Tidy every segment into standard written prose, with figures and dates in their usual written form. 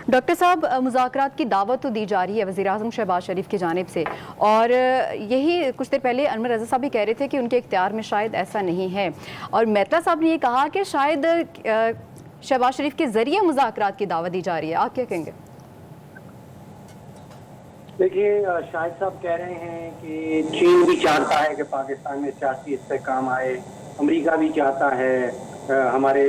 Doctor صاحب، مذاکرات کی دعوت تو دی جا رہی ہے وزیراعظم شہباز شریف کی جانب سے، اور یہی کچھ دیر پہلے انور رضا صاحب بھی کہہ رہے تھے کہ ان کے اختیار میں شاید ایسا نہیں ہے، اور مہتا صاحب نے یہ کہا کہ شاید شہباز شریف کے ذریعے مذاکرات کی دعوت دی جا رہی ہے. آپ کیا کہیں گے؟ دیکھیے، شاہد صاحب کہہ رہے ہیں کہ چین بھی چاہتا ہے کہ پاکستان میں سیاسی استحکام آئے، امریکہ بھی چاہتا ہے، ہمارے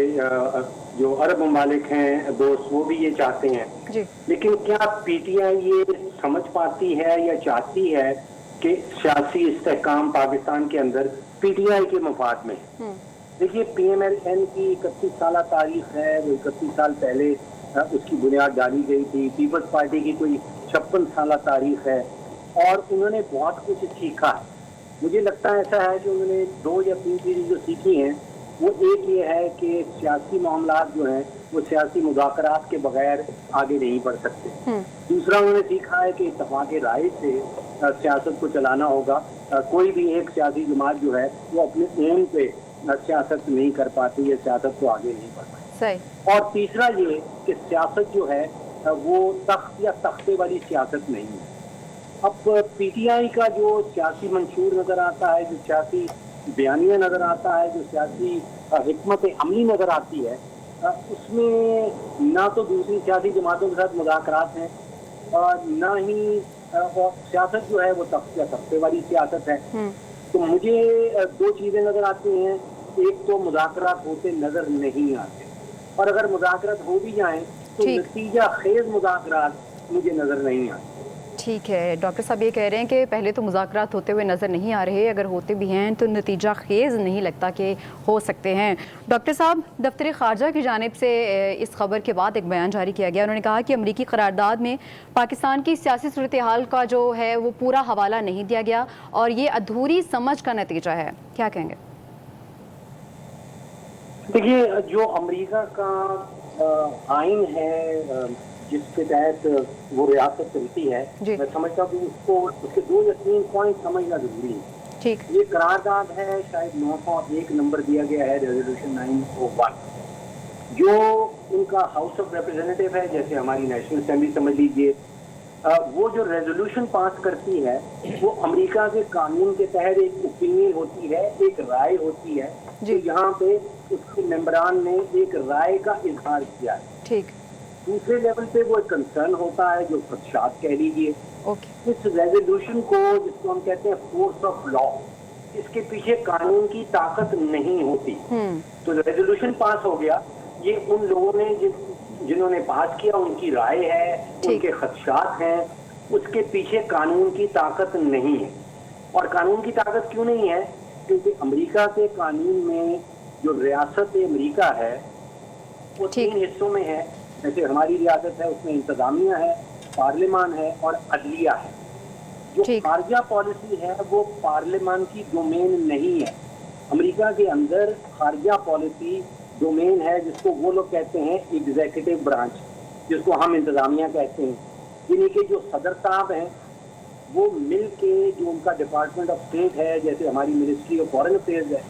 جو عرب ممالک ہیں دوست وہ بھی یہ چاہتے ہیں. جی. لیکن کیا پی ٹی آئی یہ سمجھ پاتی ہے یا چاہتی ہے کہ سیاسی استحکام پاکستان کے اندر پی ٹی آئی کے مفاد میں؟ دیکھیے، پی ایم ایل این کی 31 سالہ تاریخ ہے، وہ 31 سال پہلے اس کی بنیاد ڈالی گئی تھی. پیپلز پارٹی کی کوئی 56 سالہ تاریخ ہے، اور انہوں نے بہت کچھ سیکھا ہے. مجھے لگتا ہے ایسا ہے کہ انہوں نے 2 یا 3 چیزیں جو سیکھی ہیں، وہ ایک یہ ہے کہ سیاسی معاملات جو ہیں وہ سیاسی مذاکرات کے بغیر آگے نہیں بڑھ سکتے. دوسرا انہوں نے سیکھا ہے کہ اتفاق رائے سے سیاست کو چلانا ہوگا. کوئی بھی ایک سیاسی جماعت جو ہے وہ اپنے اون پہ سیاست نہیں کر پاتی ہے، سیاست کو آگے نہیں بڑھ پاتی. اور تیسرا یہ کہ سیاست جو ہے وہ تخت یا تختے والی سیاست نہیں ہے. اب پی ٹی آئی کا جو سیاسی منشور نظر آتا ہے، جو سیاسی بیانیہ نظر آتا ہے، جو سیاسی حکمت عملی نظر آتی ہے، اس میں نہ تو دوسری سیاسی جماعتوں کے ساتھ مذاکرات ہیں، اور نہ ہی سیاست جو ہے وہ تخت یا تختے والی سیاست ہے. تو مجھے 2 چیزیں نظر آتی ہیں. ایک تو مذاکرات ہوتے نظر نہیں آتے، اور اگر مذاکرات ہو بھی جائیں تو نتیجہ خیز مذاکرات مجھے نظر نہیں آتے. ٹھیک ہے، ڈاکٹر صاحب یہ کہہ رہے ہیں کہ پہلے تو مذاکرات ہوتے ہوئے نظر نہیں آ رہے، اگر ہوتے بھی ہیں تو نتیجہ خیز نہیں لگتا کہ ہو سکتے ہیں. ڈاکٹر صاحب، دفتر خارجہ کی جانب سے اس خبر کے بعد ایک بیان جاری کیا گیا. انہوں نے کہا کہ امریکی قرارداد میں پاکستان کی سیاسی صورتحال کا جو ہے وہ پورا حوالہ نہیں دیا گیا، اور یہ ادھوری سمجھ کا نتیجہ ہے. کیا کہیں گے؟ دیکھیے، جو امریکہ کا آئین ہے جس کے تحت وہ ریاست چلتی ہے، میں سمجھتا ہوں کہ اس کو اس کے 2 یا 3 پوائنٹ سمجھنا ضروری ہے. یہ قرارداد ہے، شاید 901 نمبر دیا گیا ہے، ریزولوشن 901، جو ان کا ہاؤس آف ریپرزینٹیو ہے، جیسے ہماری نیشنل اسمبلی سمجھ لیجیے. وہ جو ریزولوشن پاس کرتی ہے وہ امریکہ کے قانون کے تحت ایک اوپینین ہوتی ہے، ایک رائے ہوتی ہے. تو یہاں پہ اس کے ممبران نے ایک رائے کا اظہار کیا ہے. دوسرے لیول پہ وہ ایک کنسرن ہوتا ہے، جو خدشات کہہ لیجیے. اس ریزولوشن کو، جس کو ہم کہتے ہیں فورس آف لا، اس کے پیچھے قانون کی طاقت نہیں ہوتی. تو ریزولوشن پاس ہو گیا، یہ ان لوگوں نے جنہوں نے پاس کیا ان کی رائے ہے، ان کے خدشات ہیں، اس کے پیچھے قانون کی طاقت نہیں ہے. اور قانون کی طاقت کیوں نہیں ہے؟ کیونکہ امریکہ کے قانون میں جو ریاست امریکہ ہے وہ 3 حصوں میں ہے. جیسے ہماری ریاست ہے، اس میں انتظامیہ ہے، پارلیمان ہے اور عدلیہ ہے. جو خارجہ پالیسی ہے وہ پارلیمان کی ڈومین نہیں ہے. امریکہ کے اندر خارجہ پالیسی ڈومین ہے، جس کو وہ لوگ کہتے ہیں ایگزیکٹو برانچ، جس کو ہم انتظامیہ کہتے ہیں. یعنی کہ جو صدر صاحب ہیں وہ مل کے جو ان کا ڈپارٹمنٹ آف اسٹیٹ ہے، جیسے ہماری منسٹری آف فارن افیئرز ہے،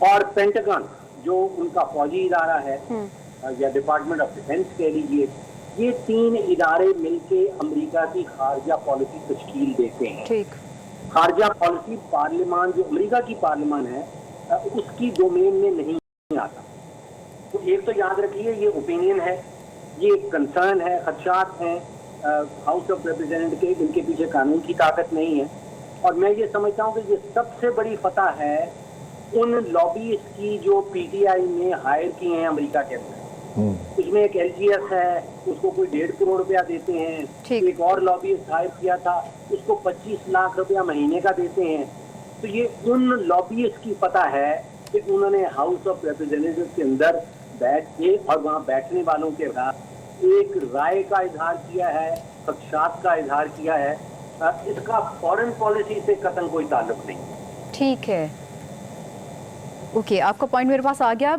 اور پینٹاگن جو ان کا فوجی ادارہ ہے، یا ڈپارٹمنٹ آف ڈیفینس کہہ لیجیے، یہ 3 ادارے مل کے امریکہ کی خارجہ پالیسی تشکیل دیتے ہیں. خارجہ پالیسی پارلیمان، جو امریکہ کی پارلیمان ہے، اس کی ڈومین میں نہیں آتا. تو ایک تو یاد رکھیے، یہ اوپینین ہے، یہ کنسرن ہے، خدشات ہیں ہاؤس آف ریپرزینٹیو کے، ان کے پیچھے قانون کی طاقت نہیں ہے. اور میں یہ سمجھتا ہوں کہ یہ سب سے بڑی فتح ہے ان لابیز کی جو پی ٹی آئی نے ہائر کی ہیں امریکہ کے اندر. اس میں ایک ایل جی ایس ہے، اس کو کوئی 1.5 کروڑ روپیہ دیتے ہیں. ایک اور لابیز ہائر کیا تھا، اس کو 25 لاکھ روپیہ مہینے کا دیتے ہیں. تو یہ ان لابیز کی فتح ہے کہ انہوں نے ہاؤس آف ریپرزینٹیو کے اندر بیٹھ کے اور وہاں بیٹھنے والوں کے بعد ایک رائے کا اظہار کیا ہے، خدشات کا اظہار کیا ہے. اس کا فارن پالیسی سے قطعاً کوئی تعلق نہیں. ٹھیک ہے، اوکے، آپ کا پوائنٹ میرے پاس آ گیا.